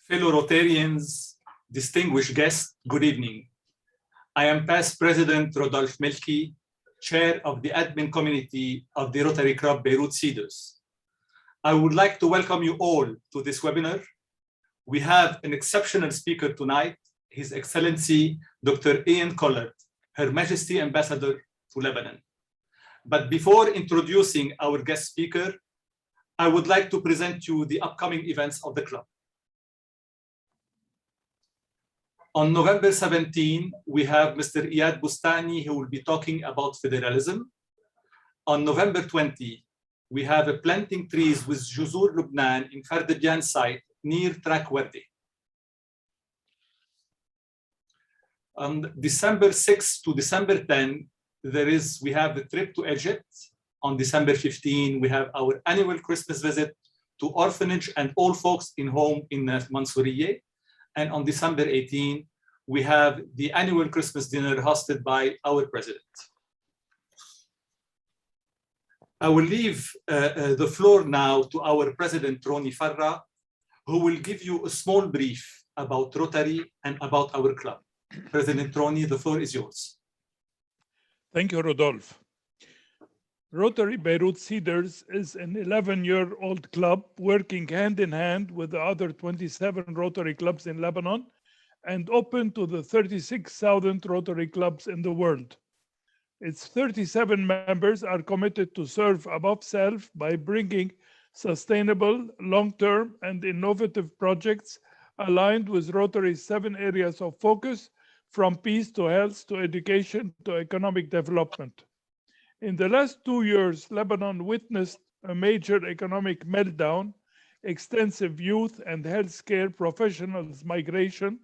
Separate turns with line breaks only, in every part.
Fellow Rotarians, distinguished guests, good evening. I am past President Rodolphe Melki, Chair of the Admin Committee of the Rotary Club Beirut Cedars. I would like to welcome you all to this webinar. We have an exceptional speaker tonight, His Excellency Dr. Ian Collard, Her Majesty Ambassador to Lebanon. But before introducing our guest speaker, I would like to present you the upcoming events of the club. On November 17, we have Mr. Iyad Bustani, who will be talking about federalism. On November 20, we have a planting trees with Juzur Lubnan in Fardebian site near Track Wadi. On December 6 to December 10, we have the trip to Egypt. On December 15, we have our annual Christmas visit to orphanage and old folks in home in Mansouriye. And on December 18, we have the annual Christmas dinner hosted by our president. I will leave the floor now to our president, Roni Farra, who will give you a small brief about Rotary and about our club. President Roni, the floor is yours.
Thank you, Rodolphe. Rotary Beirut Cedars is an 11-year-old club working hand in hand with the other 27 Rotary clubs in Lebanon and open to the 36,000 Rotary clubs in the world. Its 37 members are committed to serve above self by bringing sustainable, long-term, and innovative projects aligned with Rotary's 7 areas of focus, from peace to health to education to economic development. In the last 2 years, Lebanon witnessed a major economic meltdown, extensive youth and healthcare professionals migration,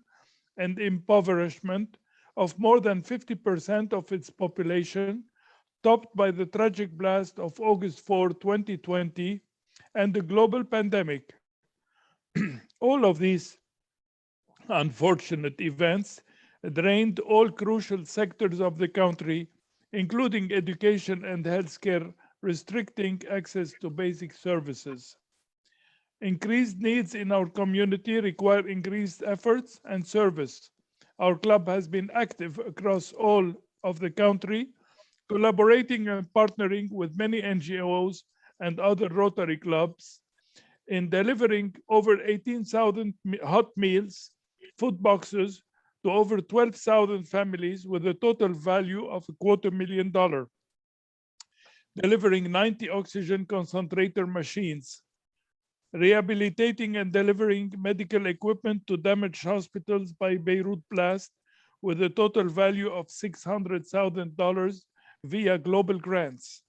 and impoverishment of more than 50% of its population, topped by the tragic blast of August 4, 2020, and the global pandemic. All of these unfortunate events drained all crucial sectors of the country, including education and healthcare, restricting access to basic services. Increased needs in our community require increased efforts and service. Our club has been active across all of the country, collaborating and partnering with many NGOs and other Rotary clubs in delivering over 18,000 hot meals, food boxes, to over 12,000 families with a total value of $250,000, delivering 90 oxygen concentrator machines, rehabilitating and delivering medical equipment to damaged hospitals by Beirut blast with a total value of $600,000 via global grants,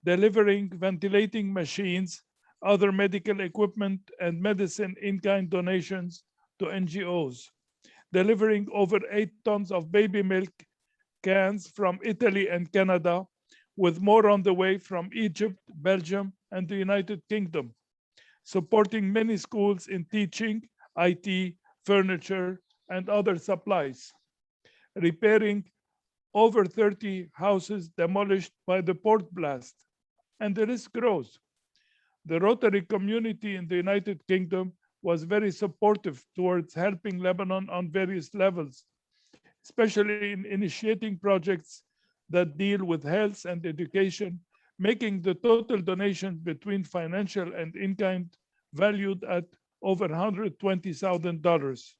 delivering ventilating machines, other medical equipment, and medicine in-kind donations to NGOs, delivering over 8 tons of baby milk cans from Italy and Canada, with more on the way from Egypt, Belgium, and the United Kingdom, supporting many schools in teaching, IT, furniture, and other supplies, repairing over 30 houses demolished by the port blast, and the list grows. The Rotary community in the United Kingdom was very supportive towards helping Lebanon on various levels, especially in initiating projects that deal with health and education, making the total donation between financial and in-kind valued at over $120,000.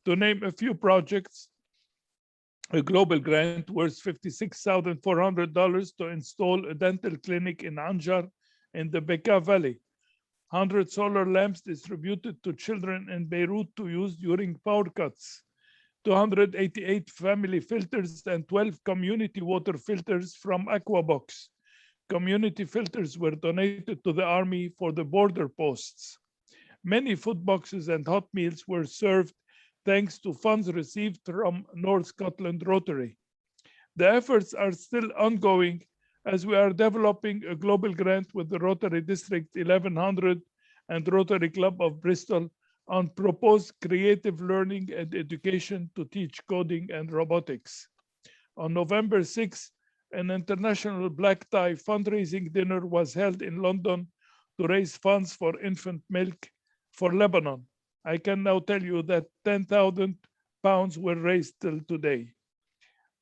To name a few projects, a global grant worth $56,400 to install a dental clinic in Anjar in the Bekaa Valley, 100 solar lamps distributed to children in Beirut to use during power cuts, 288 family filters and 12 community water filters from Aquabox. Community filters were donated to the army for the border posts. Many food boxes and hot meals were served thanks to funds received from North Scotland Rotary. The efforts are still ongoing as we are developing a global grant with the Rotary District 1100 and Rotary Club of Bristol on proposed creative learning and education to teach coding and robotics. On November 6, an international black tie fundraising dinner was held in London to raise funds for infant milk for Lebanon. I can now tell you that 10,000 pounds were raised till today.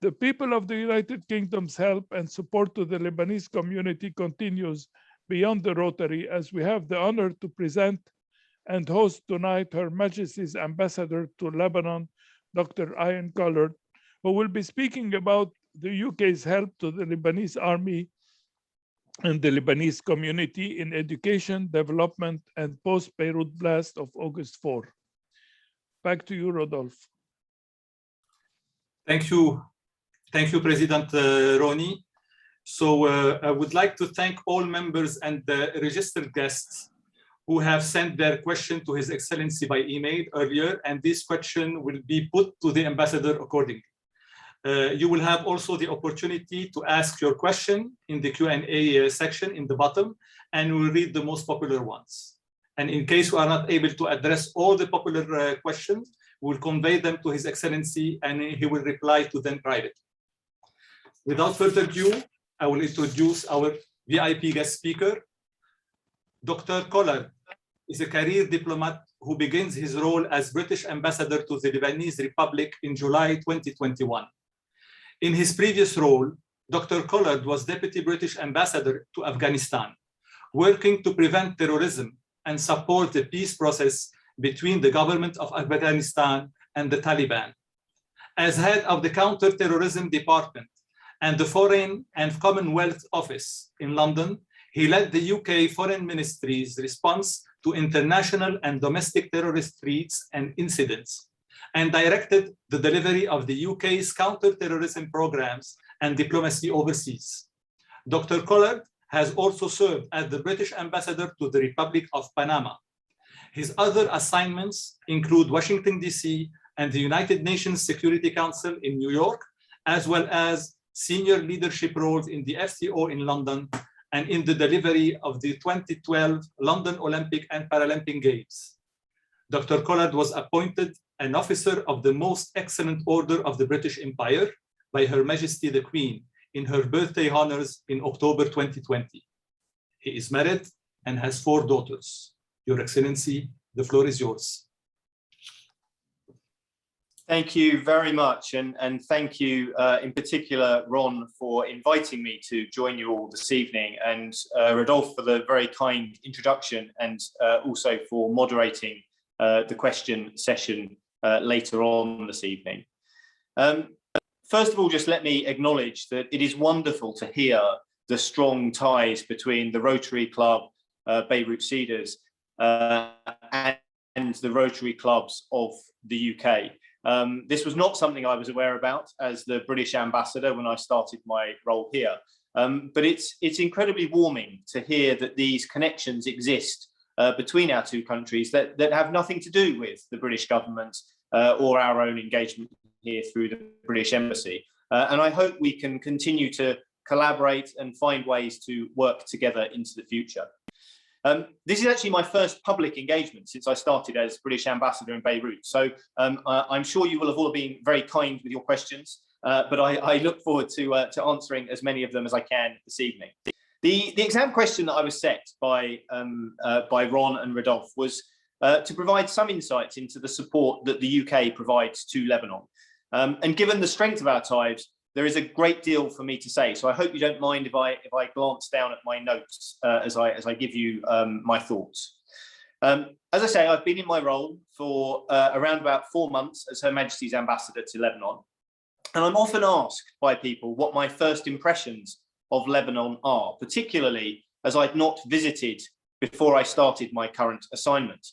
The people of the United Kingdom's help and support to the Lebanese community continues beyond the Rotary, as we have the honor to present and host tonight Her Majesty's Ambassador to Lebanon, Dr. Ian Collard, who will be speaking about the UK's help to the Lebanese Army and the Lebanese community in education, development, and post-Beirut blast of August 4. Back to you, Rodolphe.
Thank you. Thank you, President Ronnie. So I would like to thank all members and the registered guests who have sent their question to His Excellency by email earlier, and this question will be put to the Ambassador accordingly. You will have also the opportunity to ask your question in the Q&A section in the bottom, and we'll read the most popular ones. And in case we are not able to address all the popular questions, we'll convey them to His Excellency and he will reply to them privately. Without further ado, I will introduce our VIP guest speaker. Dr. Collard is a career diplomat who begins his role as British Ambassador to the Lebanese Republic in July 2021. In his previous role, Dr. Collard was Deputy British Ambassador to Afghanistan, working to prevent terrorism and support the peace process between the government of Afghanistan and the Taliban. As head of the Counter-Terrorism Department and the Foreign and Commonwealth Office in London, he led the UK Foreign Ministry's response to international and domestic terrorist threats and incidents, and directed the delivery of the UK's counter-terrorism programs and diplomacy overseas. Dr. Collard has also served as the British Ambassador to the Republic of Panama. His other assignments include Washington, D.C. and the United Nations Security Council in New York, as well as senior leadership roles in the FCO in London and in the delivery of the 2012 London Olympic and Paralympic Games. Dr. Collard was appointed an officer of the Most Excellent Order of the British Empire by Her Majesty the Queen in her birthday honors in October 2020. He is married and has 4 daughters. Your Excellency, the floor is yours.
Thank you very much, and thank you in particular, Ron, for inviting me to join you all this evening, and Rodolphe for the very kind introduction, and also for moderating the question session later on this evening. First of all, just let me acknowledge that it is wonderful to hear the strong ties between the Rotary Club Beirut Cedars and the Rotary Clubs of the UK. This was not something I was aware about as the British Ambassador when I started my role here, but it's incredibly warming to hear that these connections exist between our two countries that have nothing to do with the British government or our own engagement here through the British Embassy. And I hope we can continue to collaborate and find ways to work together into the future. This is actually my first public engagement since I started as British Ambassador in Beirut. So I'm sure you will have all been very kind with your questions, but I look forward to answering as many of them as I can this evening. The exam question that I was set by Ron and Rodolphe was to provide some insights into the support that the UK provides to Lebanon. And given the strength of our ties, there is a great deal for me to say. So I hope you don't mind if I glance down at my notes as I give you my thoughts. As I say, I've been in my role for around about 4 months as Her Majesty's Ambassador to Lebanon. And I'm often asked by people what my first impressions of Lebanon are, particularly as I'd not visited before I started my current assignment.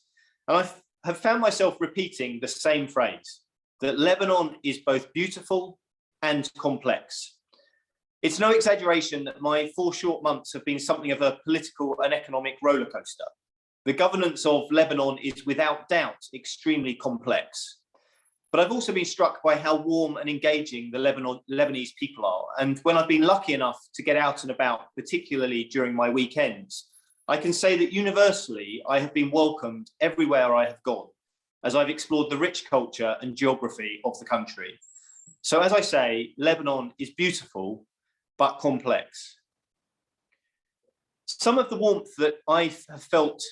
And I have found myself repeating the same phrase, that Lebanon is both beautiful and complex. It's no exaggeration that my 4 short months have been something of a political and economic roller coaster. The governance of Lebanon is without doubt extremely complex. But I've also been struck by how warm and engaging the Lebanese people are. And when I've been lucky enough to get out and about, particularly during my weekends, I can say that universally, I have been welcomed everywhere I have gone, as I've explored the rich culture and geography of the country. So as I say, Lebanon is beautiful, but complex. Some of the warmth that I have felt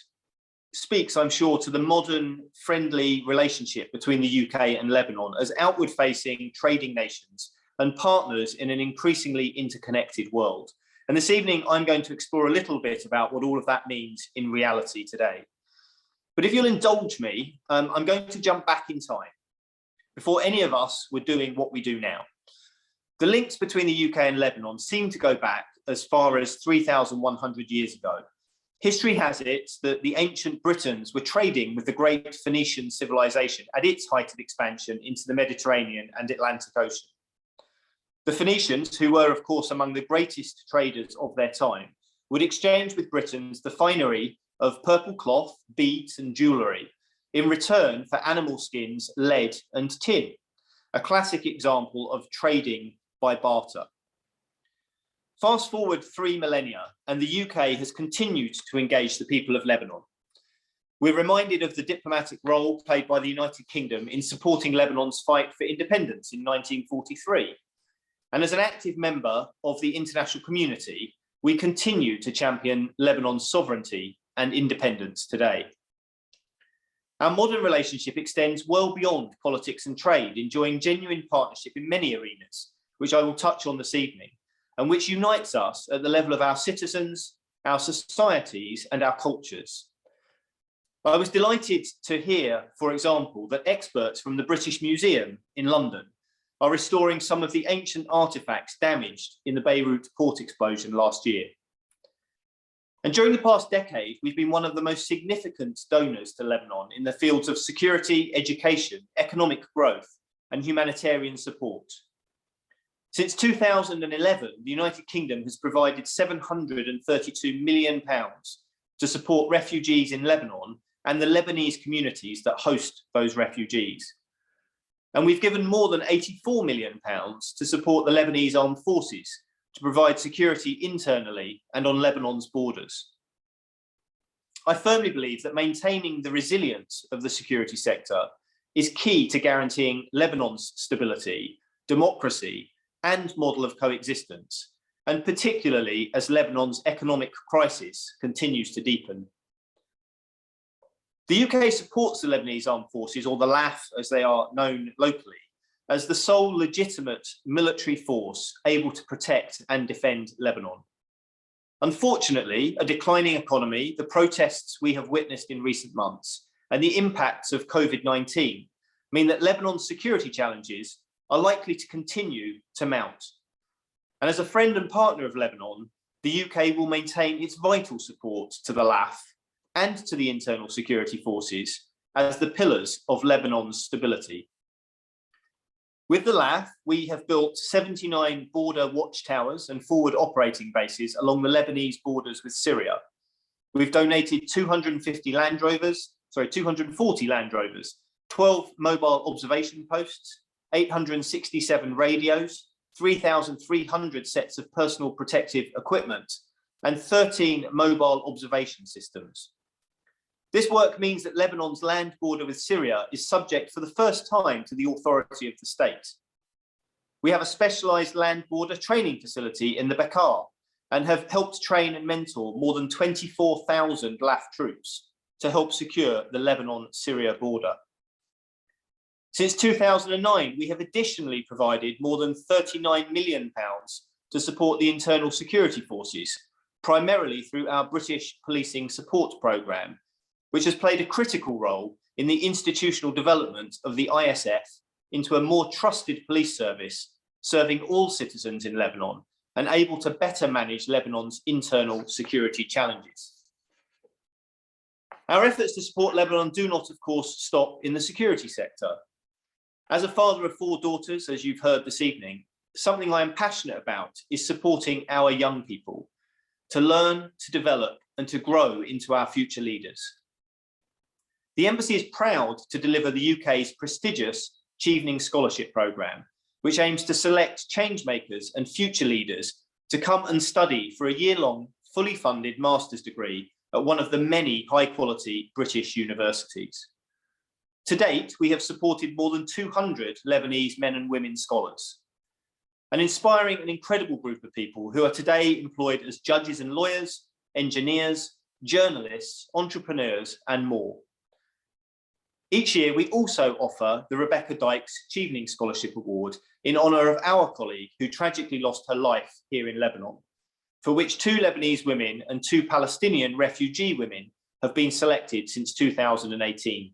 speaks, I'm sure, to the modern, friendly relationship between the UK and Lebanon as outward-facing trading nations and partners in an increasingly interconnected world. And this evening, I'm going to explore a little bit about what all of that means in reality today. But if you'll indulge me, I'm going to jump back in time before any of us were doing what we do now. The links between the UK and Lebanon seem to go back as far as 3,100 years ago. History has it that the ancient Britons were trading with the great Phoenician civilization at its height of expansion into the Mediterranean and Atlantic Ocean. The Phoenicians, who were, of course, among the greatest traders of their time, would exchange with Britons the finery of purple cloth, beads, and jewellery in return for animal skins, lead, and tin, a classic example of trading by barter. Fast forward 3 millennia, and the UK has continued to engage the people of Lebanon. We're reminded of the diplomatic role played by the United Kingdom in supporting Lebanon's fight for independence in 1943. And as an active member of the international community, we continue to champion Lebanon's sovereignty and independence today. Our modern relationship extends well beyond politics and trade, enjoying genuine partnership in many arenas, which I will touch on this evening, and which unites us at the level of our citizens, our societies, and our cultures. I was delighted to hear, for example, that experts from the British Museum in London are restoring some of the ancient artifacts damaged in the Beirut port explosion last year. And during the past decade, we've been one of the most significant donors to Lebanon in the fields of security, education, economic growth, and humanitarian support. Since 2011, the United Kingdom has provided £732 million to support refugees in Lebanon and the Lebanese communities that host those refugees. And we've given more than £84 million to support the Lebanese armed forces to provide security internally and on Lebanon's borders. I firmly believe that maintaining the resilience of the security sector is key to guaranteeing Lebanon's stability, democracy, and model of coexistence, and particularly as Lebanon's economic crisis continues to deepen. The UK supports the Lebanese armed forces, or the LAF as they are known locally, as the sole legitimate military force able to protect and defend Lebanon. Unfortunately, a declining economy, the protests we have witnessed in recent months, and the impacts of COVID-19 mean that Lebanon's security challenges are likely to continue to mount. And as a friend and partner of Lebanon, the UK will maintain its vital support to the LAF and to the internal security forces as the pillars of Lebanon's stability. With the LAF, we have built 79 border watchtowers and forward operating bases along the Lebanese borders with Syria. We've donated 240 Land Rovers, 12 mobile observation posts, 867 radios, 3,300 sets of personal protective equipment, and 13 mobile observation systems. This work means that Lebanon's land border with Syria is subject for the first time to the authority of the state. We have a specialised land border training facility in the Bekaa and have helped train and mentor more than 24,000 LAF troops to help secure the Lebanon-Syria border. Since 2009, we have additionally provided more than £39 million to support the internal security forces, primarily through our British Policing Support Programme, which has played a critical role in the institutional development of the ISF into a more trusted police service, serving all citizens in Lebanon and able to better manage Lebanon's internal security challenges. Our efforts to support Lebanon do not, of course, stop in the security sector. As a father of 4 daughters, as you've heard this evening, something I am passionate about is supporting our young people to learn, to develop, and to grow into our future leaders. The Embassy is proud to deliver the UK's prestigious Chevening Scholarship Programme, which aims to select changemakers and future leaders to come and study for a year-long, fully funded master's degree at one of the many high-quality British universities. To date, we have supported more than 200 Lebanese men and women scholars, an inspiring and incredible group of people who are today employed as judges and lawyers, engineers, journalists, entrepreneurs, and more. Each year, we also offer the Rebecca Dykes Chevening Scholarship Award in honour of our colleague who tragically lost her life here in Lebanon, for which 2 Lebanese women and 2 Palestinian refugee women have been selected since 2018.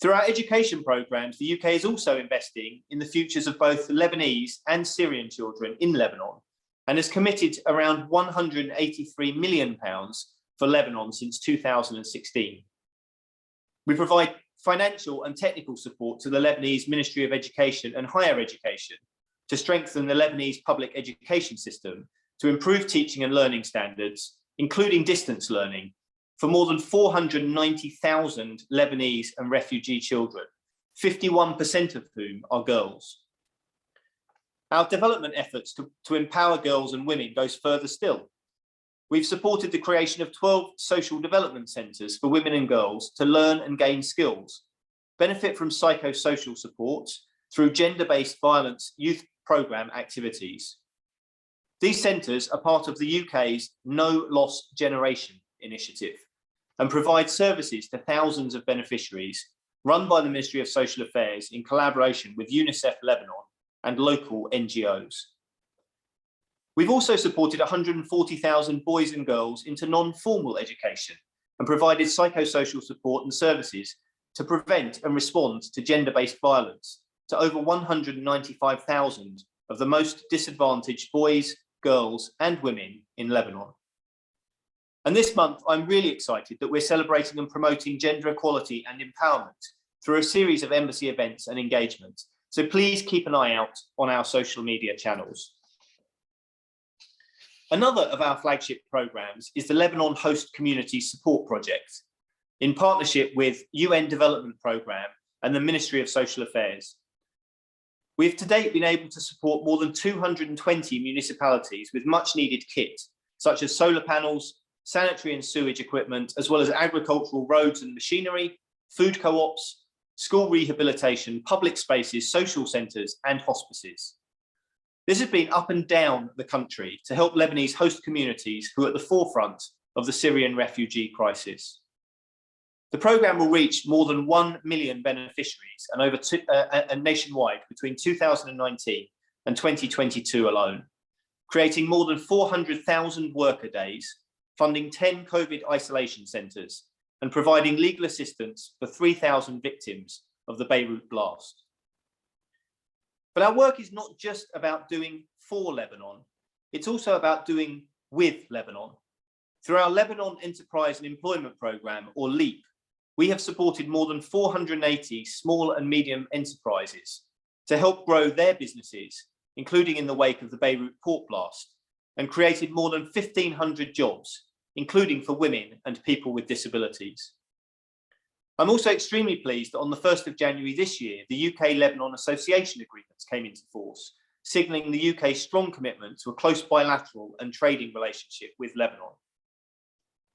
Through our education programmes, the UK is also investing in the futures of both Lebanese and Syrian children in Lebanon and has committed around £183 million for Lebanon since 2016. We provide financial and technical support to the Lebanese Ministry of Education and Higher Education to strengthen the Lebanese public education system, to improve teaching and learning standards, including distance learning, for more than 490,000 Lebanese and refugee children, 51% of whom are girls. Our development efforts to empower girls and women goes further still. We've supported the creation of 12 social development centres for women and girls to learn and gain skills, benefit from psychosocial support through gender-based violence youth programme activities. These centres are part of the UK's No Loss Generation initiative and provide services to thousands of beneficiaries run by the Ministry of Social Affairs in collaboration with UNICEF Lebanon and local NGOs. We've also supported 140,000 boys and girls into non-formal education and provided psychosocial support and services to prevent and respond to gender-based violence to over 195,000 of the most disadvantaged boys, girls, and women in Lebanon. And this month, I'm really excited that we're celebrating and promoting gender equality and empowerment through a series of embassy events and engagements. So please keep an eye out on our social media channels. Another of our flagship programmes is the Lebanon Host Community Support Project, in partnership with UN Development Programme and the Ministry of Social Affairs. We have to date been able to support more than 220 municipalities with much needed kit, such as solar panels, sanitary and sewage equipment, as well as agricultural roads and machinery, food co-ops, school rehabilitation, public spaces, social centres and hospices. This has been up and down the country to help Lebanese host communities who are at the forefront of the Syrian refugee crisis. The programme will reach more than 1 million beneficiaries and nationwide between 2019 and 2022 alone, creating more than 400,000 worker days, funding 10 COVID isolation centres, and providing legal assistance for 3,000 victims of the Beirut blast. But our work is not just about doing for Lebanon, it's also about doing with Lebanon. Through our Lebanon Enterprise and Employment Programme, or LEAP, we have supported more than 480 small and medium enterprises to help grow their businesses, including in the wake of the Beirut port blast, and created more than 1,500 jobs, including for women and people with disabilities. I'm also extremely pleased that on the 1st of January this year, the UK-Lebanon Association Agreements came into force, signalling the UK's strong commitment to a close bilateral and trading relationship with Lebanon.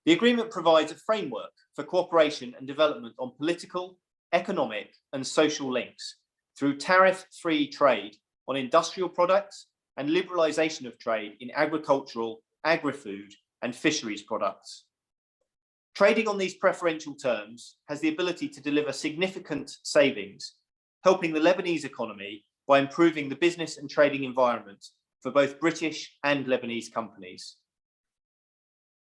The agreement provides a framework for cooperation and development on political, economic, and social links through tariff-free trade on industrial products and liberalisation of trade in agricultural, agri-food, and fisheries products. Trading on these preferential terms has the ability to deliver significant savings, helping the Lebanese economy by improving the business and trading environment for both British and Lebanese companies.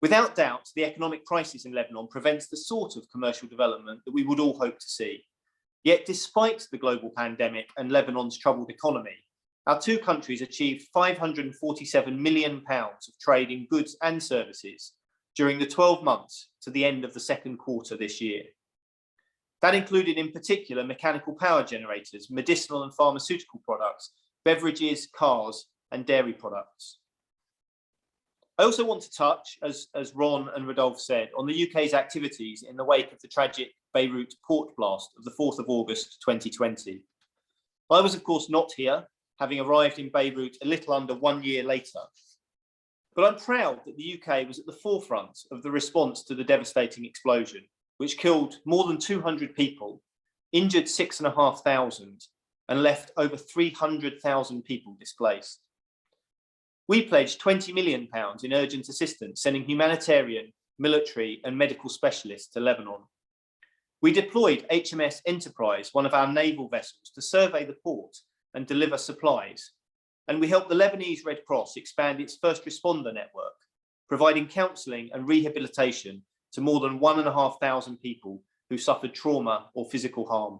Without doubt, the economic crisis in Lebanon prevents the sort of commercial development that we would all hope to see. Yet, despite the global pandemic and Lebanon's troubled economy, our two countries achieved £547 million of trade in goods and services during the 12 months to the end of the second quarter this year. That included in particular mechanical power generators, medicinal and pharmaceutical products, beverages, cars, and dairy products. I also want to touch, as Ron and Rodolphe said, on the UK's activities in the wake of the tragic Beirut port blast of the 4th of August 2020. I was, of course, not here, having arrived in Beirut a little under 1 year later. But I'm proud that the UK was at the forefront of the response to the devastating explosion, which killed more than 200 people, injured 6,500, and left over 300,000 people displaced. We pledged £20 million in urgent assistance, sending humanitarian, military and medical specialists to Lebanon. We deployed HMS Enterprise, one of our naval vessels, to survey the port and deliver supplies. And we helped the Lebanese Red Cross expand its first responder network, providing counselling and rehabilitation to more than 1,500 people who suffered trauma or physical harm.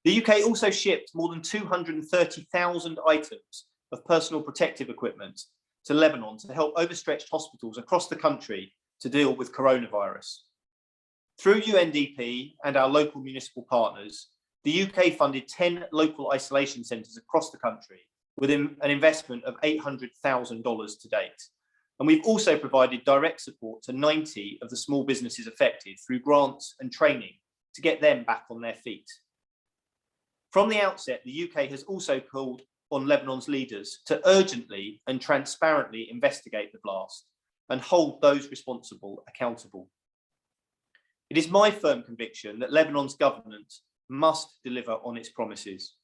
The UK also shipped more than 230,000 items of personal protective equipment to Lebanon to help overstretched hospitals across the country to deal with coronavirus. Through UNDP and our local municipal partners, the UK funded 10 local isolation centres across the country with an investment of $800,000 to date. And we've also provided direct support to 90 of the small businesses affected through grants and training to get them back on their feet. From the outset, the UK has also called on Lebanon's leaders to urgently and transparently investigate the blast and hold those responsible accountable. It is my firm conviction that Lebanon's government must deliver on its promises.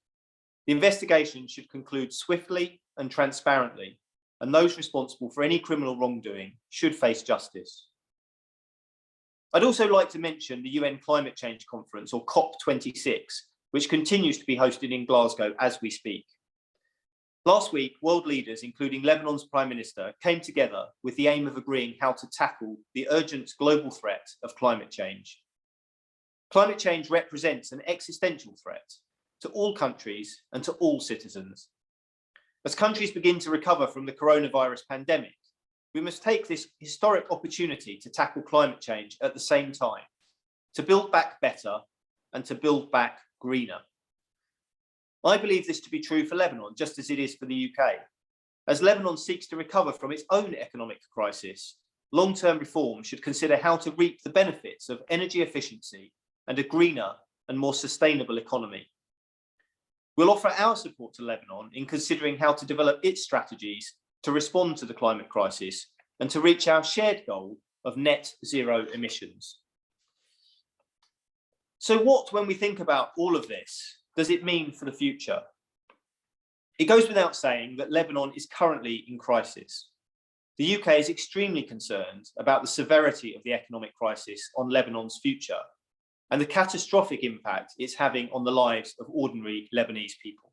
The investigation should conclude swiftly and transparently, and those responsible for any criminal wrongdoing should face justice. I'd also like to mention the UN Climate Change Conference, or COP26, which continues to be hosted in Glasgow as we speak. Last week, world leaders, including Lebanon's Prime Minister, came together with the aim of agreeing how to tackle the urgent global threat of climate change. Climate change represents an existential threat to all countries and to all citizens. As countries begin to recover from the coronavirus pandemic, we must take this historic opportunity to tackle climate change at the same time, to build back better and to build back greener. I believe this to be true for Lebanon, just as it is for the UK. As Lebanon seeks to recover from its own economic crisis, long-term reform should consider how to reap the benefits of energy efficiency and a greener and more sustainable economy. We'll offer our support to Lebanon in considering how to develop its strategies to respond to the climate crisis and to reach our shared goal of net zero emissions. So what, when we think about all of this, does it mean for the future? It goes without saying that Lebanon is currently in crisis. The UK is extremely concerned about the severity of the economic crisis on Lebanon's future and the catastrophic impact it's having on the lives of ordinary Lebanese people.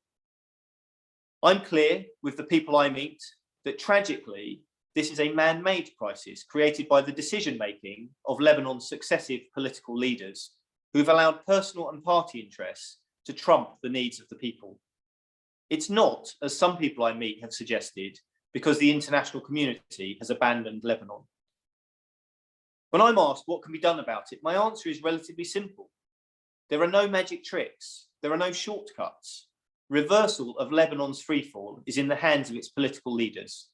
I'm clear with the people I meet that tragically, this is a man-made crisis created by the decision-making of Lebanon's successive political leaders who've allowed personal and party interests to trump the needs of the people. It's not, as some people I meet have suggested, because the international community has abandoned Lebanon. When I'm asked what can be done about it, my answer is relatively simple. There are no magic tricks. There are no shortcuts. Reversal of Lebanon's freefall is in the hands of its political leaders.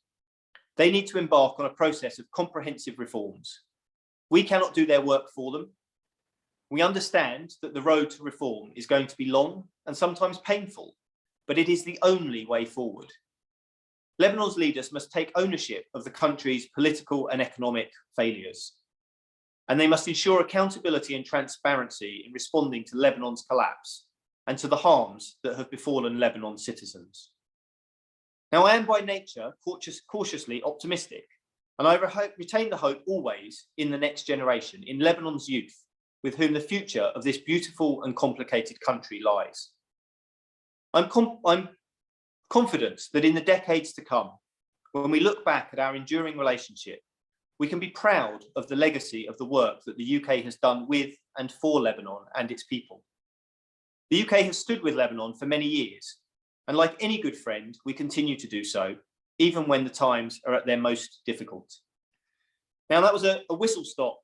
They need to embark on a process of comprehensive reforms. We cannot do their work for them. We understand that the road to reform is going to be long and sometimes painful, but it is the only way forward. Lebanon's leaders must take ownership of the country's political and economic failures, and they must ensure accountability and transparency in responding to Lebanon's collapse and to the harms that have befallen Lebanon's citizens. Now, I am by nature cautiously optimistic, and I retain the hope always in the next generation, in Lebanon's youth, with whom the future of this beautiful and complicated country lies. I'm confident that in the decades to come, when we look back at our enduring relationship, we can be proud of the legacy of the work that the UK has done with and for Lebanon and its people. The UK has stood with Lebanon for many years, and like any good friend, we continue to do so, even when the times are at their most difficult. Now, that was a whistle-stop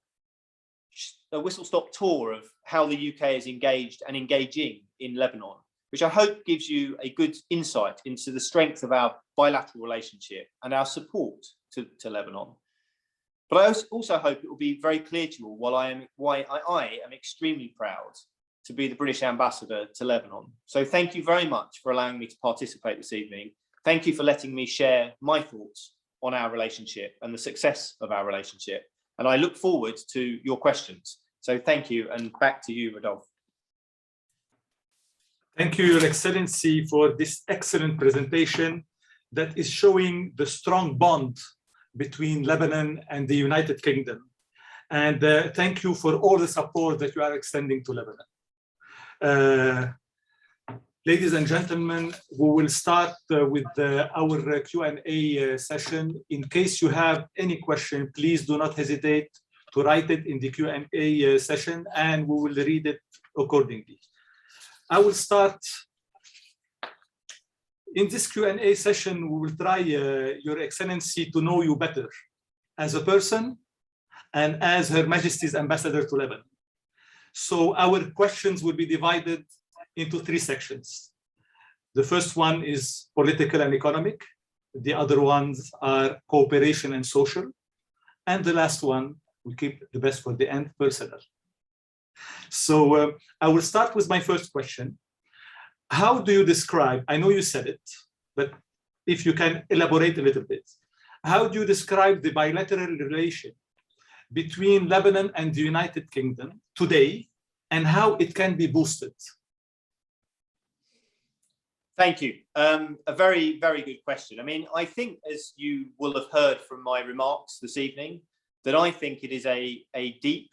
tour of how the UK is engaged and engaging in Lebanon, which I hope gives you a good insight into the strength of our bilateral relationship and our support to Lebanon. But I also hope it will be very clear to you all why I am extremely proud to be the British ambassador to Lebanon. So thank you very much for allowing me to participate this evening. Thank you for letting me share my thoughts on our relationship and the success of our relationship. And I look forward to your questions. So thank you, and back to you, Rodolphe.
Thank you, Your Excellency, for this excellent presentation. that is showing the strong bond between Lebanon and the United Kingdom. And thank you for all the support that you are extending to Lebanon. Ladies and gentlemen, we will start with our Q&A session. In case you have any question, please do not hesitate to write it in the Q&A session, and we will read it accordingly. I will start. In this Q&A session, we will try, Your Excellency, to know you better as a person and as Her Majesty's Ambassador to Lebanon. So our questions will be divided into 3 sections. The first one is political and economic. The other ones are cooperation and social. And the last one, we keep the best for the end, personal. So I will start with my first question. How do you describe, I know you said it, but if you can elaborate a little bit, how do you describe the bilateral relation between Lebanon and the United Kingdom today and how it can be boosted?
Thank you. A very, very good question. I mean, I think, as you will have heard from my remarks this evening, that I think it is a deep,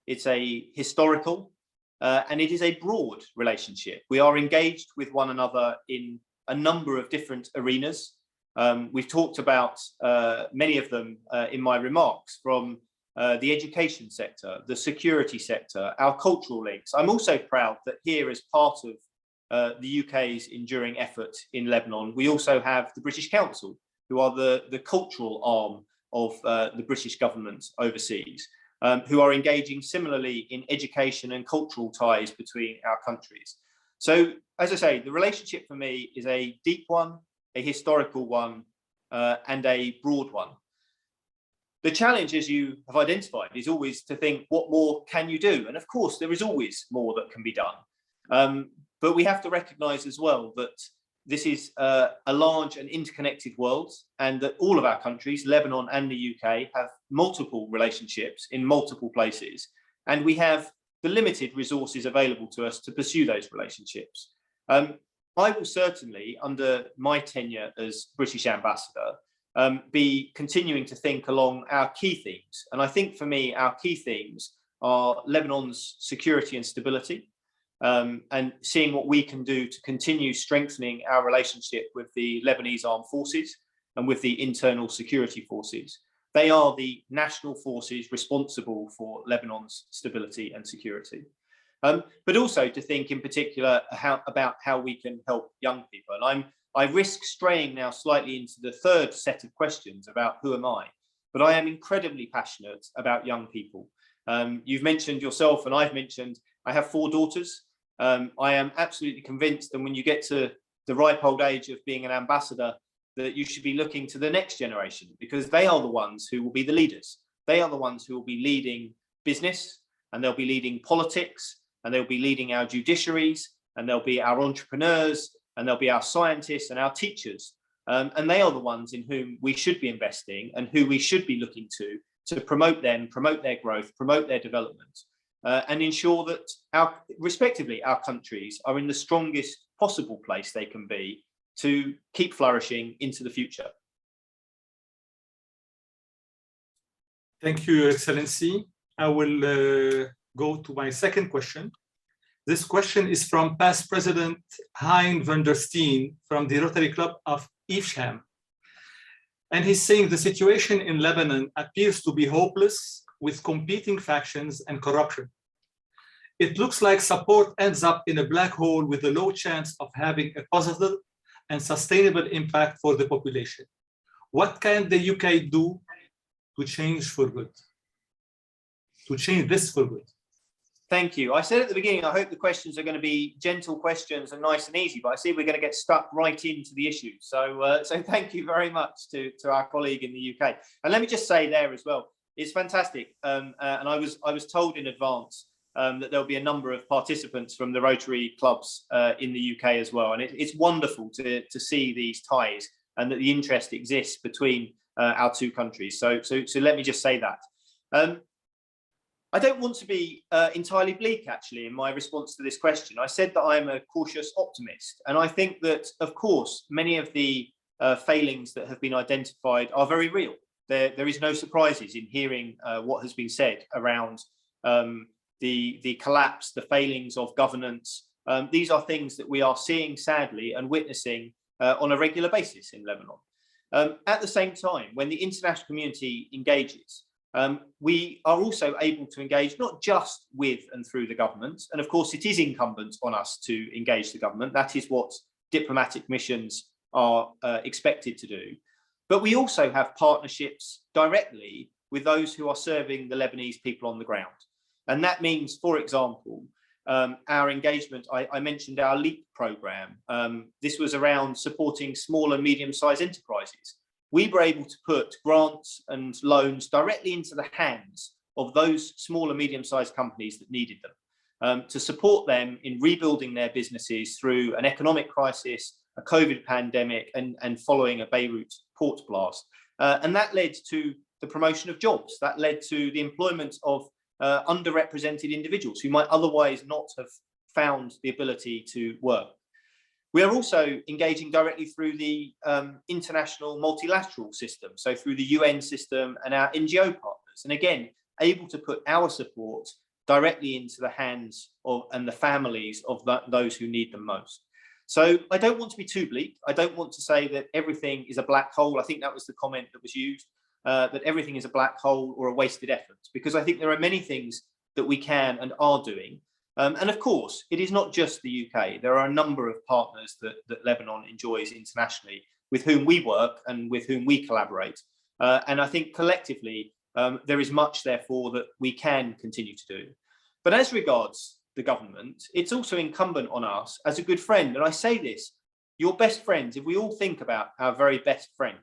it's a historical, and it is a broad relationship. We are engaged with one another in a number of different arenas. We've talked about many of them in my remarks, from the education sector, the security sector, our cultural links. I'm also proud that here, as part of the UK's enduring effort in Lebanon, we also have the British Council, who are the cultural arm of the British government overseas, who are engaging similarly in education and cultural ties between our countries. So, as I say, the relationship for me is a deep one, a historical one, and a broad one. The challenge, as you have identified, is always to think, what more can you do? And of course, there is always more that can be done. But we have to recognise as well that this is a large and interconnected world, and that all of our countries, Lebanon and the UK, have multiple relationships in multiple places, and we have the limited resources available to us to pursue those relationships. I will certainly, under my tenure as British Ambassador, be continuing to think along our key themes. And I think for me, our key themes are Lebanon's security and stability, and seeing what we can do to continue strengthening our relationship with the Lebanese armed forces and with the internal security forces. They are the national forces responsible for Lebanon's stability and security. But also to think in particular about how we can help young people. And I risk straying now slightly into the third set of questions about who am I, but I am incredibly passionate about young people. You've mentioned yourself, and I've mentioned, I have 4 daughters. I am absolutely convinced that when you get to the ripe old age of being an ambassador, that you should be looking to the next generation, because they are the ones who will be the leaders. They are the ones who will be leading business, and they'll be leading politics, and they'll be leading our judiciaries, and they'll be our entrepreneurs, and they'll be our scientists and our teachers. And they are the ones in whom we should be investing and who we should be looking to promote them, promote their growth, promote their development, and ensure that respectively, our countries are in the strongest possible place they can be to keep flourishing into the future.
Thank you, Your Excellency. I will go to my second question. This question is from past President Hein van der Steen from the Rotary Club of Evesham. And he's saying the situation in Lebanon appears to be hopeless with competing factions and corruption. It looks like support ends up in a black hole with a low chance of having a positive and sustainable impact for the population. What can the UK do to change for good? To change this for good?
Thank you. I said at the beginning, I hope the questions are going to be gentle questions and nice and easy, but I see we're going to get stuck right into the issue. So thank you very much to our colleague in the UK. And let me just say there as well, it's fantastic. And I was told in advance that there'll be a number of participants from the Rotary clubs in the UK as well. And it's wonderful to see these ties and that the interest exists between our 2 countries. So let me just say that. I don't want to be entirely bleak, actually, in my response to this question. I said that I'm a cautious optimist. And I think that, of course, many of the failings that have been identified are very real. There is no surprises in hearing what has been said around the collapse, the failings of governance. These are things that we are seeing, sadly, and witnessing on a regular basis in Lebanon. At the same time, when the international community engages, we are also able to engage not just with and through the government, and of course it is incumbent on us to engage the government. That is what diplomatic missions are expected to do. But we also have partnerships directly with those who are serving the Lebanese people on the ground. And that means, for example, our engagement, I mentioned our LEAP program. This was around supporting small and medium-sized enterprises. We were able to put grants and loans directly into the hands of those small and medium-sized companies that needed them, to support them in rebuilding their businesses through an economic crisis, a COVID pandemic, and following a Beirut port blast. And that led to the promotion of jobs. That led to the employment of underrepresented individuals who might otherwise not have found the ability to work. We are also engaging directly through the international multilateral system, so through the UN system and our NGO partners, and again, able to put our support directly into the hands of and the families of those who need them most. So I don't want to be too bleak. I don't want to say that everything is a black hole. I think that was the comment that was used, that everything is a black hole or a wasted effort, because I think there are many things that we can and are doing. And of course, it is not just the UK. There are a number of partners that Lebanon enjoys internationally with whom we work and with whom we collaborate. And I think collectively, there is much, therefore, that we can continue to do. But as regards the government, it's also incumbent on us as a good friend. And I say this, your best friends, if we all think about our very best friend,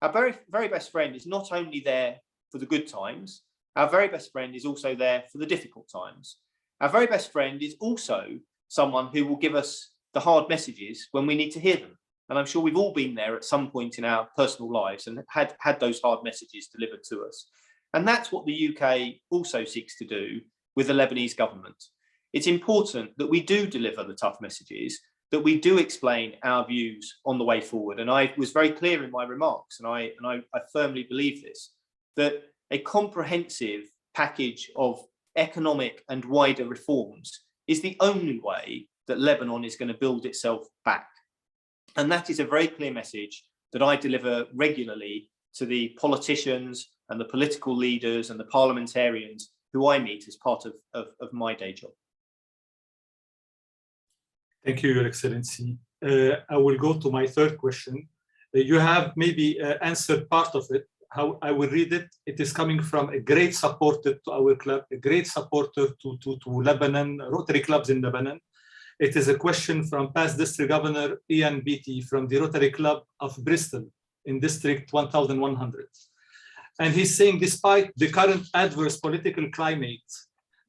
our very, very best friend is not only there for the good times, our very best friend is also there for the difficult times. Our very best friend is also someone who will give us the hard messages when we need to hear them. And I'm sure we've all been there at some point in our personal lives and had those hard messages delivered to us. And that's what the UK also seeks to do with the Lebanese government. It's important that we do deliver the tough messages, that we do explain our views on the way forward. And I was very clear in my remarks, and I firmly believe this, that a comprehensive package of economic and wider reforms is the only way that Lebanon is going to build itself back. And that is a very clear message that I deliver regularly to the politicians and the political leaders and the parliamentarians who I meet as part of my day job.
Thank you, Your Excellency. I will go to my third question. You have maybe answered part of it. How I will read it. It is coming from a great supporter to our club, a great supporter to Lebanon, Rotary clubs in Lebanon. It is a question from past District Governor Ian Beattie from the Rotary Club of Bristol in District 1100. And he's saying, despite the current adverse political climate,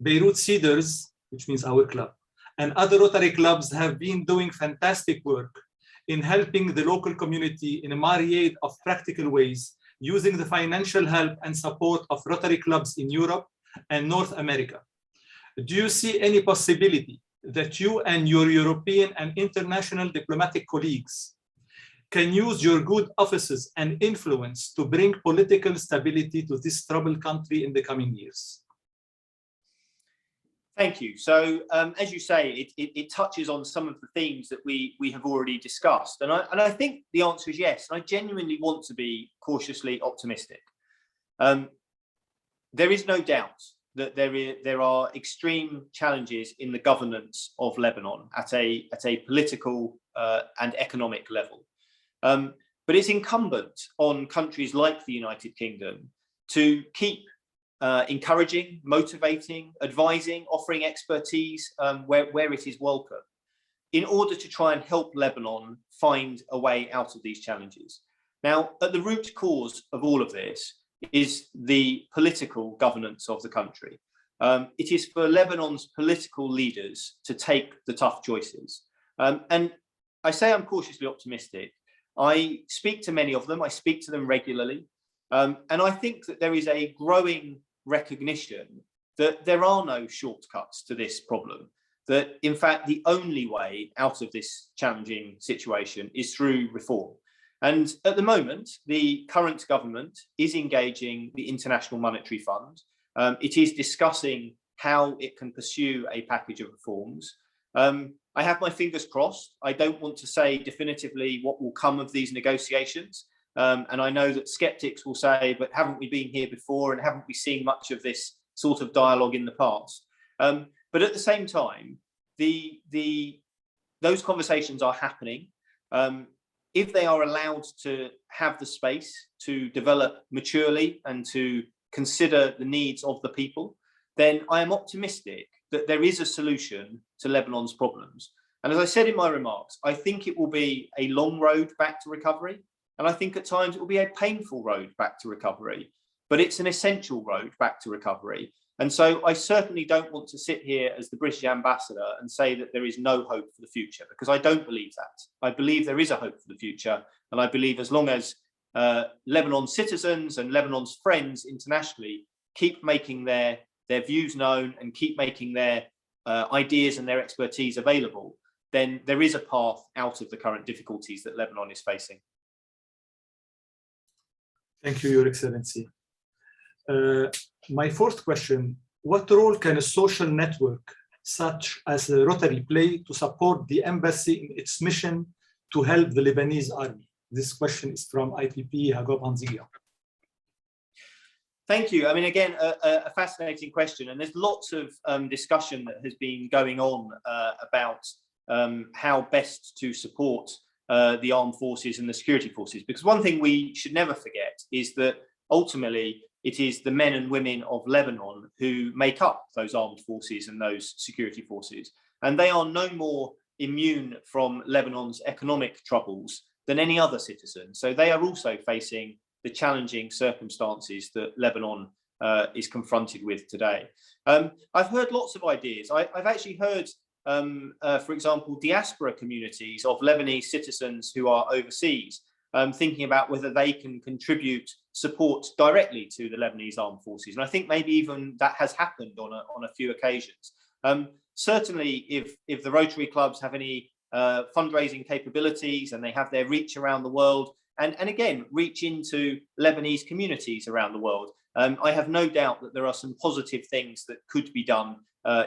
Beirut Cedars, which means our club, and other Rotary clubs have been doing fantastic work in helping the local community in a myriad of practical ways, using the financial help and support of Rotary clubs in Europe and North America. Do you see any possibility that you and your European and international diplomatic colleagues can use your good offices and influence to bring political stability to this troubled country in the coming years?
Thank you. So, as you say, it touches on some of the themes that we have already discussed. And I think the answer is yes. I genuinely want to be cautiously optimistic. There is no doubt that there are extreme challenges in the governance of Lebanon at a political and economic level. But it's incumbent on countries like the United Kingdom to keep encouraging, motivating, advising, offering expertise where it is welcome, in order to try and help Lebanon find a way out of these challenges. Now, at the root cause of all of this is the political governance of the country. It is for Lebanon's political leaders to take the tough choices. And I say I'm cautiously optimistic. I speak to many of them. I speak to them regularly. And I think that there is a growing recognition that there are no shortcuts to this problem, that in fact the only way out of this challenging situation is through reform. And at the moment, the current government is engaging the International Monetary Fund. It is discussing how it can pursue a package of reforms. I have my fingers crossed. I don't want to say definitively what will come of these negotiations. And I know that skeptics will say, but haven't we been here before, and haven't we seen much of this sort of dialogue in the past? But at the same time, those conversations are happening. If they are allowed to have the space to develop maturely and to consider the needs of the people, then I am optimistic that there is a solution to Lebanon's problems. And as I said in my remarks, I think it will be a long road back to recovery. And I think at times it will be a painful road back to recovery, but it's an essential road back to recovery. And so I certainly don't want to sit here as the British ambassador and say that there is no hope for the future, because I don't believe that. I believe there is a hope for the future. And I believe as long as Lebanon's citizens and Lebanon's friends internationally keep making their views known and keep making their ideas and their expertise available, then there is a path out of the current difficulties that Lebanon is facing.
Thank you, Your Excellency. My fourth question, what role can a social network such as Rotary play to support the embassy in its mission to help the Lebanese army? This question is from IPP Hagop Hanzigia.
Thank you. I mean, again, a fascinating question, and there's lots of discussion that has been going on about how best to support the armed forces and the security forces. Because one thing we should never forget is that ultimately it is the men and women of Lebanon who make up those armed forces and those security forces. And they are no more immune from Lebanon's economic troubles than any other citizen. So they are also facing the challenging circumstances that Lebanon is confronted with today. I've heard lots of ideas. I've actually heard, for example, diaspora communities of Lebanese citizens who are overseas thinking about whether they can contribute support directly to the Lebanese armed forces. And I think maybe even that has happened on a few occasions. Certainly, if the Rotary clubs have any fundraising capabilities and they have their reach around the world, and again, reach into Lebanese communities around the world, I have no doubt that there are some positive things that could be done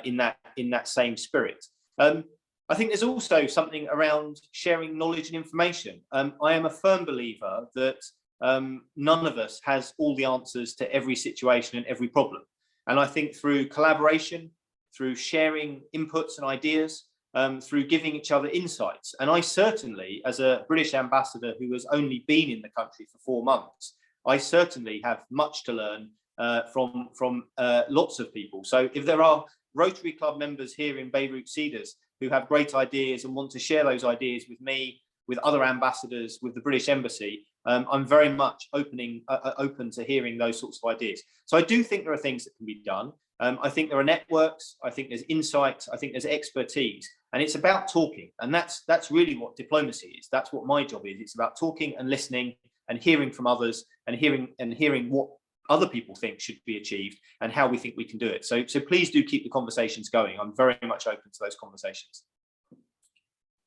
in that same spirit. I think there's also something around sharing knowledge and information. I am a firm believer that none of us has all the answers to every situation and every problem. And I think through collaboration, through sharing inputs and ideas, through giving each other insights. And I certainly, as a British ambassador who has only been in the country for 4 months, I certainly have much to learn from lots of people. So if there are Rotary Club members here in Beirut Cedars who have great ideas and want to share those ideas with me, with other ambassadors, with the British Embassy, I'm very much open to hearing those sorts of ideas. So I do think there are things that can be done. I think there are networks, I think there's insight, I think there's expertise, and it's about talking. And that's really what diplomacy is. That's what my job is. It's about talking and listening and hearing from others and hearing what other people think should be achieved and how we think we can do it. So please do keep the conversations going. I'm very much open to those conversations.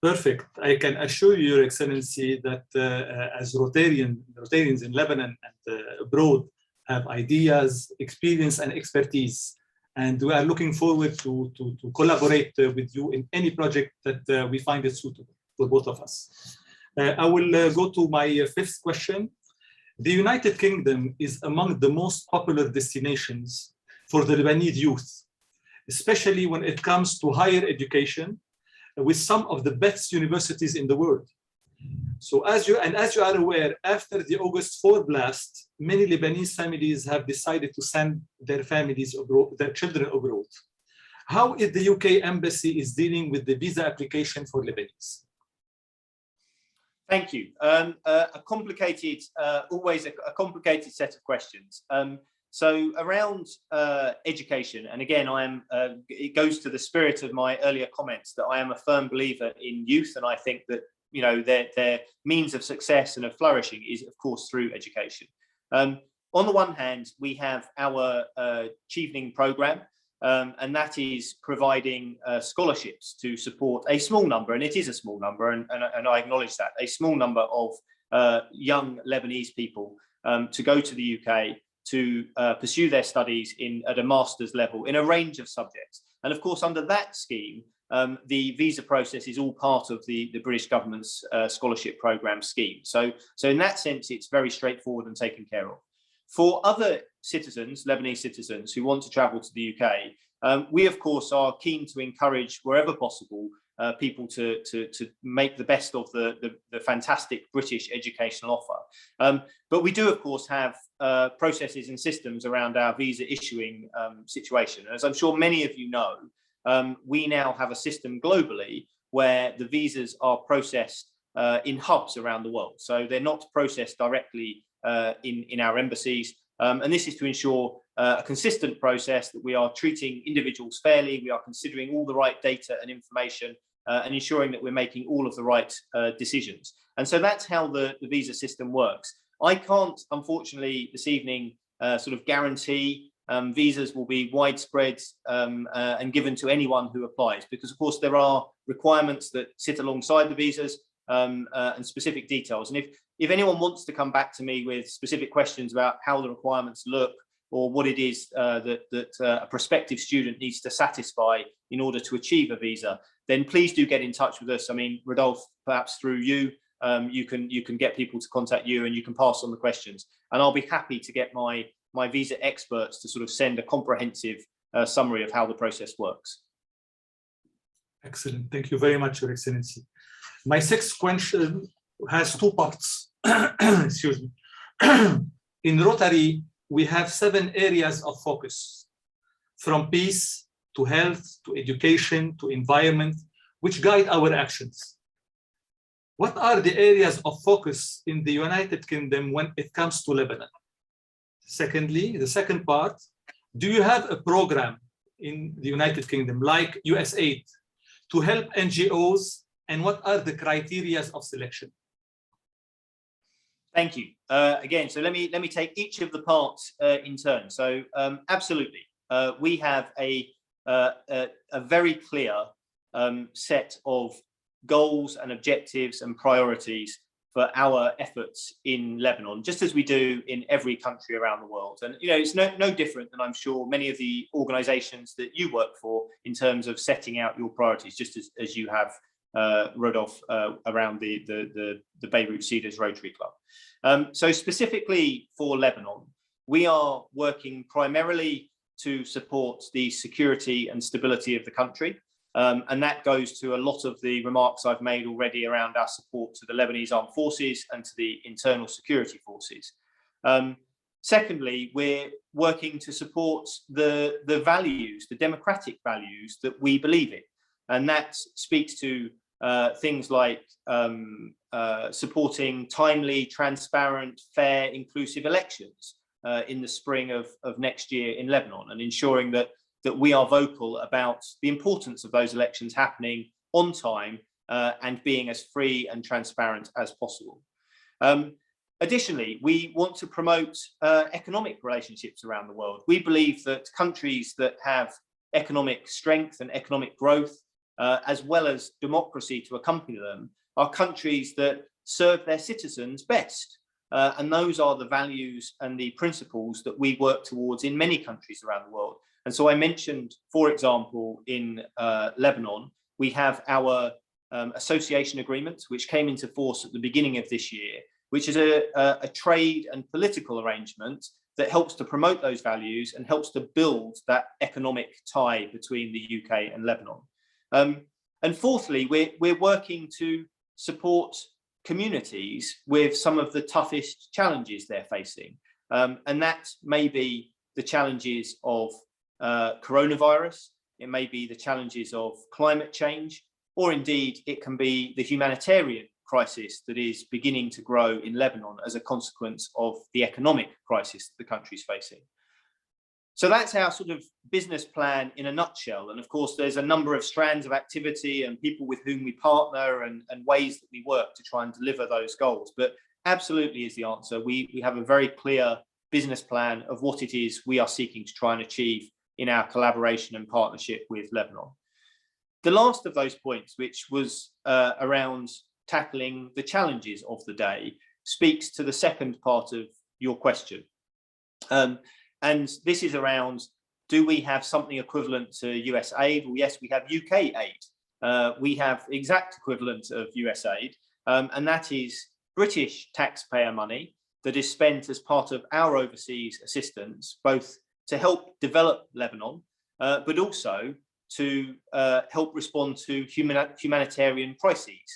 Perfect. I can assure you, Your Excellency, that as Rotarians in Lebanon and abroad have ideas, experience, and expertise. And we are looking forward to collaborate with you in any project that we find it suitable for both of us. I will go to my fifth question. The United Kingdom is among the most popular destinations for the Lebanese youth, especially when it comes to higher education, with some of the best universities in the world. So as you are aware, after the August 4 blast, many Lebanese families have decided to send their families abroad, their children abroad. How is the UK Embassy is dealing with the visa application for Lebanese?
Thank you. Always a complicated set of questions. So around education, and again, it goes to the spirit of my earlier comments that I am a firm believer in youth, and I think that their means of success and of flourishing is, of course, through education. On the one hand, we have our Chevening program, and that is providing scholarships to support a small number, and it is a small number, and I acknowledge that, a small number of young Lebanese people to go to the UK to pursue their studies at a master's level in a range of subjects. And of course, under that scheme, the visa process is all part of the British government's scholarship programme scheme. So in that sense, it's very straightforward and taken care of. For other citizens, Lebanese citizens who want to travel to the UK, we of course are keen to encourage wherever possible people to make the best of the fantastic British educational offer. But we do of course have processes and systems around our visa issuing situation. As I'm sure many of you know, we now have a system globally where the visas are processed in hubs around the world. So they're not processed directly in our embassies. And this is to ensure a consistent process, that we are treating individuals fairly, we are considering all the right data and information, and ensuring that we're making all of the right decisions. And so that's how the visa system works. I can't, unfortunately, this evening sort of guarantee visas will be widespread and given to anyone who applies, because of course there are requirements that sit alongside the visas and specific details. And if anyone wants to come back to me with specific questions about how the requirements look, or what it is that a prospective student needs to satisfy in order to achieve a visa, then please do get in touch with us. I mean, Rodolphe, perhaps through you, you can get people to contact you and you can pass on the questions. And I'll be happy to get my visa experts to sort of send a comprehensive summary of how the process works.
Excellent. Thank you very much, Your Excellency. My sixth question has two parts. Excuse me. In Rotary, we have 7 areas of focus, from peace to health, to education, to environment, which guide our actions. What are the areas of focus in the United Kingdom when it comes to Lebanon? Secondly, the second part, do you have a program in the United Kingdom like USAID to help NGOs, and what are the criteria of selection?
Thank you. Again, so let me take each of the parts in turn. So absolutely, we have a very clear set of goals and objectives and priorities for our efforts in Lebanon, just as we do in every country around the world. And you know, it's no different than I'm sure many of the organizations that you work for in terms of setting out your priorities, just as you have, Rodolphe, around the Beirut Cedars Rotary Club. So specifically for Lebanon, we are working primarily to support the security and stability of the country. And that goes to a lot of the remarks I've made already around our support to the Lebanese armed forces and to the internal security forces. Secondly, we're working to support the values, the democratic values that we believe in. And that speaks to things like supporting timely, transparent, fair, inclusive elections in the spring of next year in Lebanon, and ensuring that we are vocal about the importance of those elections happening on time and being as free and transparent as possible. Additionally, we want to promote economic relationships around the world. We believe that countries that have economic strength and economic growth, as well as democracy to accompany them, are countries that serve their citizens best. And those are the values and the principles that we work towards in many countries around the world. And so I mentioned, for example, in Lebanon, we have our association agreement, which came into force at the beginning of this year, which is a trade and political arrangement that helps to promote those values and helps to build that economic tie between the UK and Lebanon. And fourthly, we're working to support communities with some of the toughest challenges they're facing. And that may be the challenges of coronavirus, it may be the challenges of climate change, or indeed it can be the humanitarian crisis that is beginning to grow in Lebanon as a consequence of the economic crisis that the country is facing. So that's our sort of business plan in a nutshell. And of course, there's a number of strands of activity and people with whom we partner and ways that we work to try and deliver those goals. But absolutely is the answer. We have a very clear business plan of what it is we are seeking to try and achieve in our collaboration and partnership with Lebanon. The last of those points, which was around tackling the challenges of the day, speaks to the second part of your question. And this is around, do we have something equivalent to US aid? Well, yes, we have UK aid. We have exact equivalent of US aid, and that is British taxpayer money that is spent as part of our overseas assistance, both to help develop Lebanon, but also to help respond to humanitarian crises,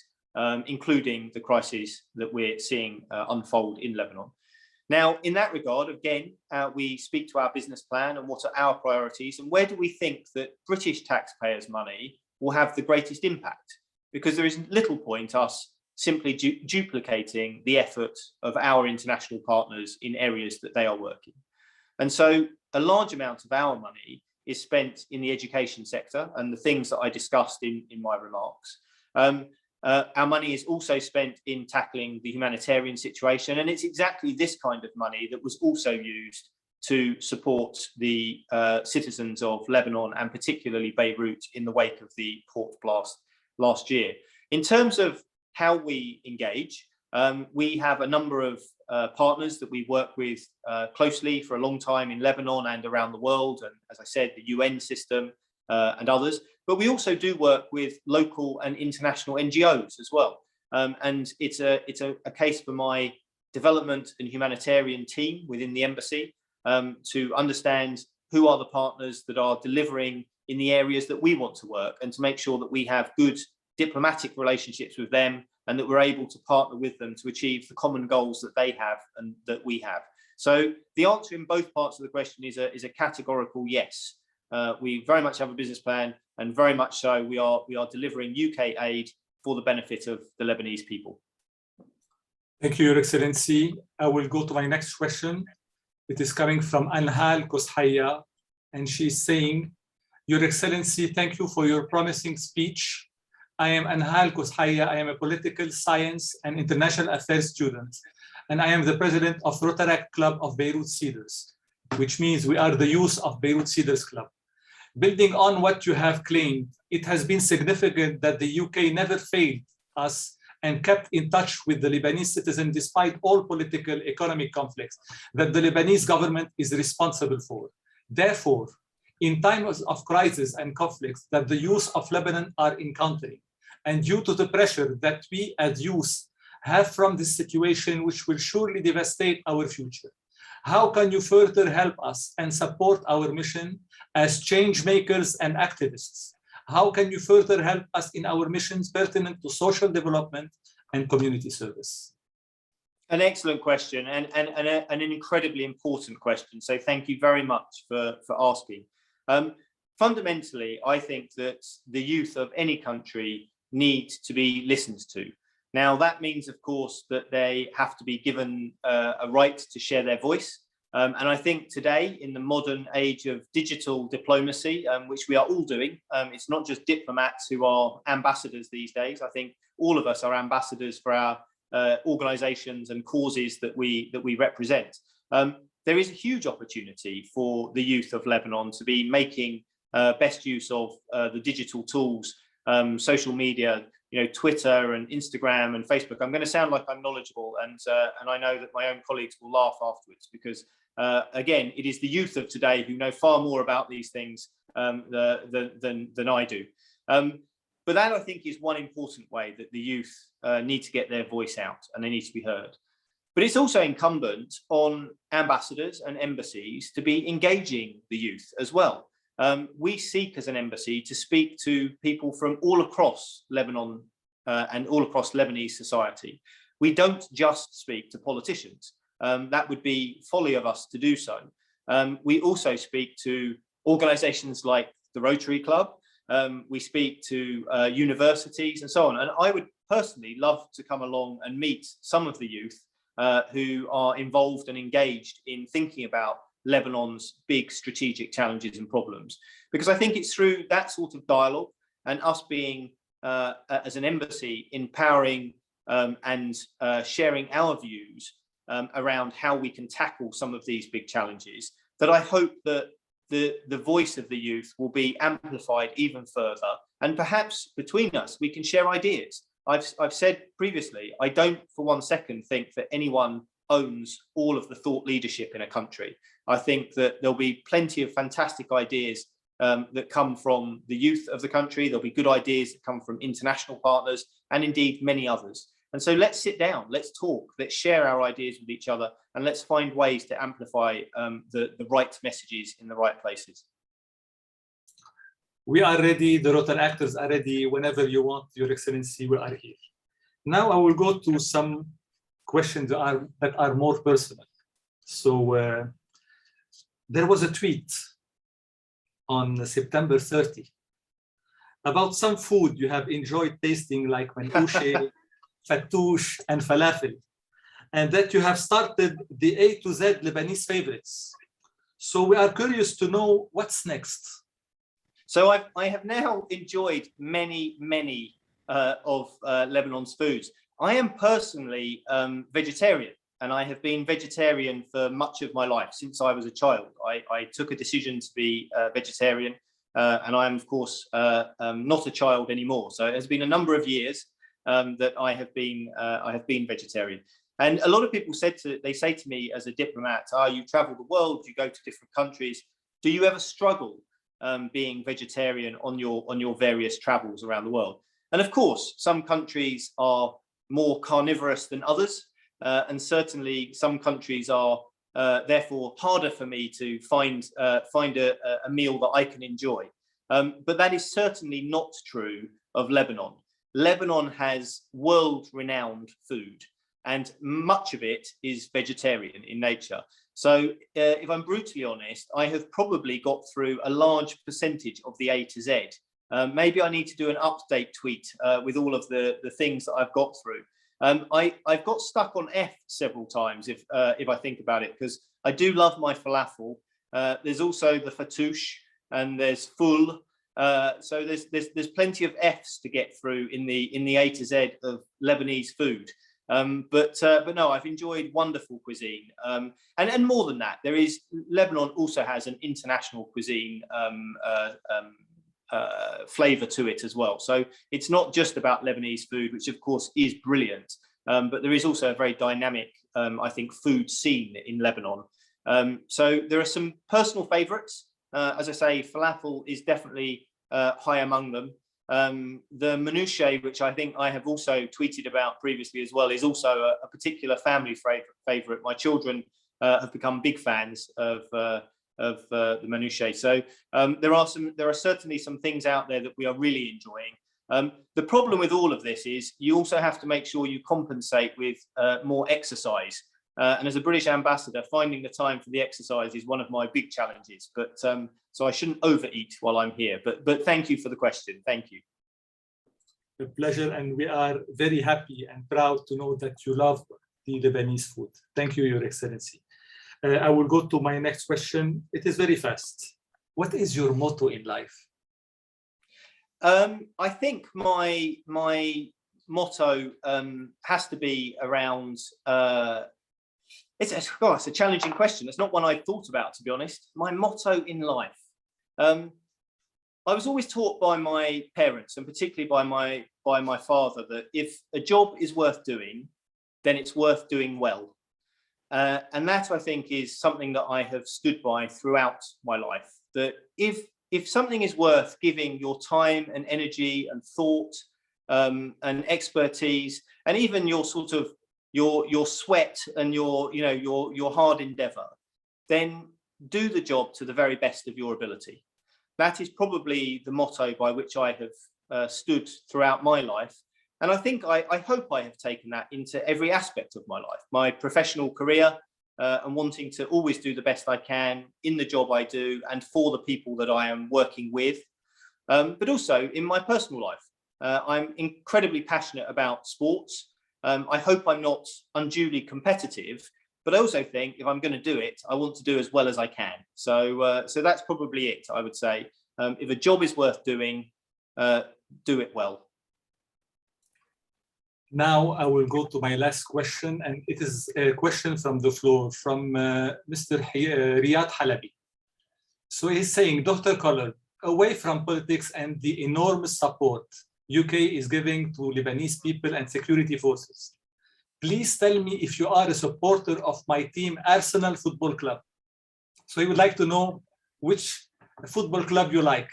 including the crisis that we're seeing unfold in Lebanon. Now, in that regard, again, we speak to our business plan and what are our priorities and where do we think that British taxpayers' money will have the greatest impact? Because there is little point us simply duplicating the effort of our international partners in areas that they are working. And so a large amount of our money is spent in the education sector and the things that I discussed in my remarks. Our money is also spent in tackling the humanitarian situation, and it's exactly this kind of money that was also used to support the citizens of Lebanon and particularly Beirut in the wake of the port blast last year. In terms of how we engage, we have a number of partners that we work with closely for a long time in Lebanon and around the world, and as I said, the UN system and others. But we also do work with local and international NGOs as well. And it's a case for my development and humanitarian team within the embassy to understand who are the partners that are delivering in the areas that we want to work, and to make sure that we have good diplomatic relationships with them and that we're able to partner with them to achieve the common goals that they have and that we have. So the answer in both parts of the question is a categorical yes. We very much have a business plan, and very much so we are delivering UK aid for the benefit of the Lebanese people.
Thank you, Your Excellency. I will go to my next question. It is coming from Anhal Koshaya, and she's saying, Your Excellency, thank you for your promising speech. I am Anhal Koshaya. I am a political science and international affairs student, and I am the president of Rotaract Club of Beirut Cedars, which means we are the youth of Beirut Cedars Club. Building on what you have claimed, it has been significant that the UK never failed us and kept in touch with the Lebanese citizen despite all political economic conflicts that the Lebanese government is responsible for. Therefore, in times of crisis and conflicts that the youth of Lebanon are encountering, and due to the pressure that we as youth have from this situation, which will surely devastate our future, how can you further help us and support our mission as change makers and activists? How can you further help us in our missions pertinent to social development and community service?
An excellent question and an incredibly important question. So thank you very much for asking. Fundamentally, I think that the youth of any country need to be listened to. Now, that means, of course, that they have to be given a right to share their voice. And I think today, in the modern age of digital diplomacy, which we are all doing, it's not just diplomats who are ambassadors these days. I think all of us are ambassadors for our organizations and causes that we represent. There is a huge opportunity for the youth of Lebanon to be making best use of the digital tools, social media, Twitter and Instagram and Facebook. I'm going to sound like I'm knowledgeable, and I know that my own colleagues will laugh afterwards, because again, it is the youth of today who know far more about these things than I do. But that, I think, is one important way that the youth need to get their voice out, and they need to be heard. But it's also incumbent on ambassadors and embassies to be engaging the youth as well. We seek as an embassy to speak to people from all across Lebanon and all across Lebanese society. We don't just speak to politicians. That would be folly of us to do so. We also speak to organizations like the Rotary Club. We speak to universities and so on. And I would personally love to come along and meet some of the youth who are involved and engaged in thinking about Lebanon's big strategic challenges and problems, because I think it's through that sort of dialogue and us being, as an embassy, empowering and sharing our views around how we can tackle some of these big challenges, that I hope that the voice of the youth will be amplified even further. And perhaps between us, we can share ideas. I've said previously, I don't for one second think that anyone owns all of the thought leadership in a country. I think that there'll be plenty of fantastic ideas that come from the youth of the country. There'll be good ideas that come from international partners and indeed many others. And so let's sit down, let's talk, let's share our ideas with each other, and let's find ways to amplify the right messages in the right places.
We are ready, the Rotary actors are ready. Whenever you want, Your Excellency, we are here. Now I will go to some questions that are more personal. So there was a tweet on September 30 about some food you have enjoyed tasting, like manouche, fattoush, and falafel, and that you have started the A to Z Lebanese favorites. So we are curious to know what's next.
So I have now enjoyed many of Lebanon's foods. I am personally vegetarian, and I have been vegetarian for much of my life since I was a child. I took a decision to be vegetarian, and I am, of course, not a child anymore. So it has been a number of years that I have been vegetarian. And a lot of people say to me as a diplomat, you travel the world, you go to different countries. Do you ever struggle being vegetarian on your various travels around the world? And of course, some countries are more carnivorous than others, and certainly some countries are therefore harder for me to find a meal that I can enjoy. But that is certainly not true of Lebanon. Lebanon has world-renowned food, and much of it is vegetarian in nature. So if I'm brutally honest, I have probably got through a large percentage of the A to Z. Maybe I need to do an update tweet with all of the things that I've got through. I've got stuck on F several times if I think about it, because I do love my falafel. There's also the fattoush, and there's full. So there's plenty of F's to get through in the A to Z of Lebanese food. But no, I've enjoyed wonderful cuisine, and more than that, Lebanon also has an international cuisine flavor to it as well. So it's not just about Lebanese food, which of course is brilliant, but there is also a very dynamic, I think, food scene in Lebanon. So there are some personal favorites. As I say, falafel is definitely high among them. The manouche, which I think I have also tweeted about previously as well, is also a particular family favorite. My children have become big fans of the manouche. So there are certainly some things out there that we are really enjoying. The problem with all of this is you also have to make sure you compensate with more exercise. And as a British ambassador, finding the time for the exercise is one of my big challenges. But so I shouldn't overeat while I'm here. But thank you for the question. Thank you.
A pleasure, and we are very happy and proud to know that you love the Lebanese food. Thank you, Your Excellency. I will go to my next question. It is very fast. What is your motto in life?
I think my motto has to be around. It's a challenging question. It's not one I've thought about, to be honest. My motto in life. I was always taught by my parents, and particularly by my father, that if a job is worth doing, then it's worth doing well. And that, I think, is something that I have stood by throughout my life. That if something is worth giving your time and energy and thought and expertise, and even your sort of your sweat and your hard endeavor, then do the job to the very best of your ability. That is probably the motto by which I have stood throughout my life. And I think I hope I have taken that into every aspect of my life, my professional career, and wanting to always do the best I can in the job I do and for the people that I am working with, but also in my personal life. I'm incredibly passionate about sports. I hope I'm not unduly competitive, but I also think if I'm going to do it, I want to do as well as I can. So that's probably it, I would say. If a job is worth doing, do it well.
Now I will go to my last question, and it is a question from the floor from Mr. Riyad Halabi. So he's saying, Dr. Collard, away from politics and the enormous support UK is giving to Lebanese people and security forces. Please tell me if you are a supporter of my team, Arsenal Football Club. So he would like to know which football club you like.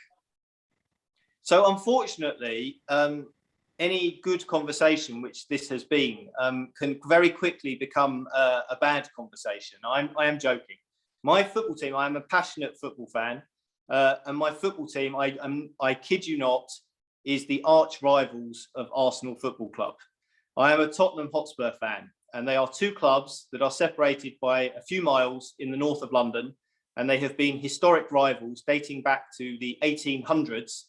So unfortunately, any good conversation, which this has been, can very quickly become a bad conversation. I am joking. My football team, I am a passionate football fan, and my football team, I kid you not, is the arch rivals of Arsenal Football Club. I am a Tottenham Hotspur fan, and they are two clubs that are separated by a few miles in the north of London, and they have been historic rivals dating back to the 1800s,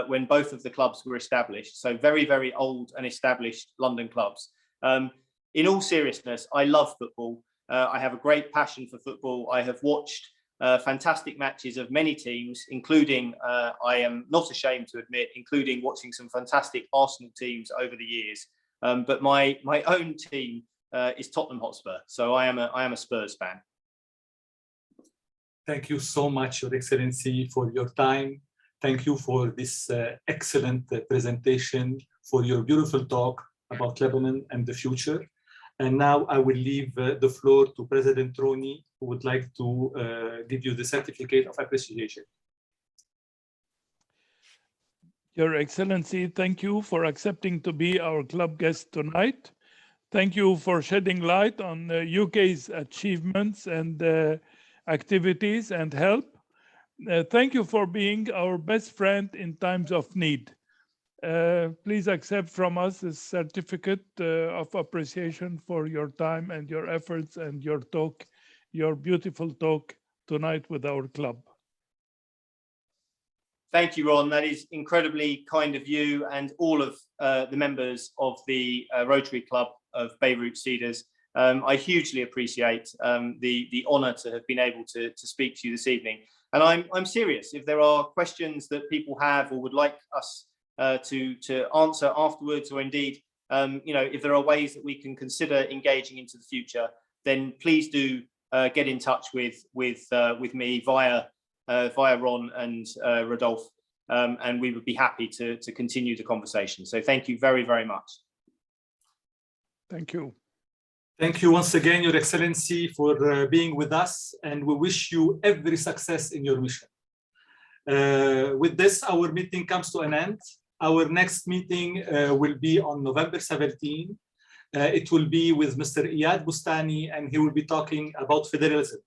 when both of the clubs were established. So very, very old and established London clubs. In all seriousness, I love football. I have a great passion for football. I have watched fantastic matches of many teams, including, I am not ashamed to admit, including watching some fantastic Arsenal teams over the years. But my own team is Tottenham Hotspur. So I am a Spurs fan.
Thank you so much, Your Excellency, for your time. Thank you for this excellent presentation, for your beautiful talk about Lebanon and the future. And now I will leave the floor to President Roni, who would like to give you the certificate of appreciation.
Your Excellency, thank you for accepting to be our club guest tonight. Thank you for shedding light on UK's achievements and activities and help. Thank you for being our best friend in times of need. Please accept from us a certificate of appreciation for your time and your efforts and your talk, your beautiful talk tonight with our club.
Thank you, Ron. That is incredibly kind of you and all of the members of the Rotary Club of Beirut Cedars. I hugely appreciate the honour to have been able to speak to you this evening. And I'm serious. If there are questions that people have or would like us to answer afterwards, or indeed, if there are ways that we can consider engaging into the future, then please do get in touch with me via Ron and Rodolphe, and we would be happy to continue the conversation. So thank you very, very much.
Thank you.
Thank you once again, Your Excellency, for being with us, and we wish you every success in your mission. With this, our meeting comes to an end. Our next meeting will be on November 17. It will be with Mr. Iyad Bustani, and he will be talking about federalism.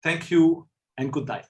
Thank you and good night.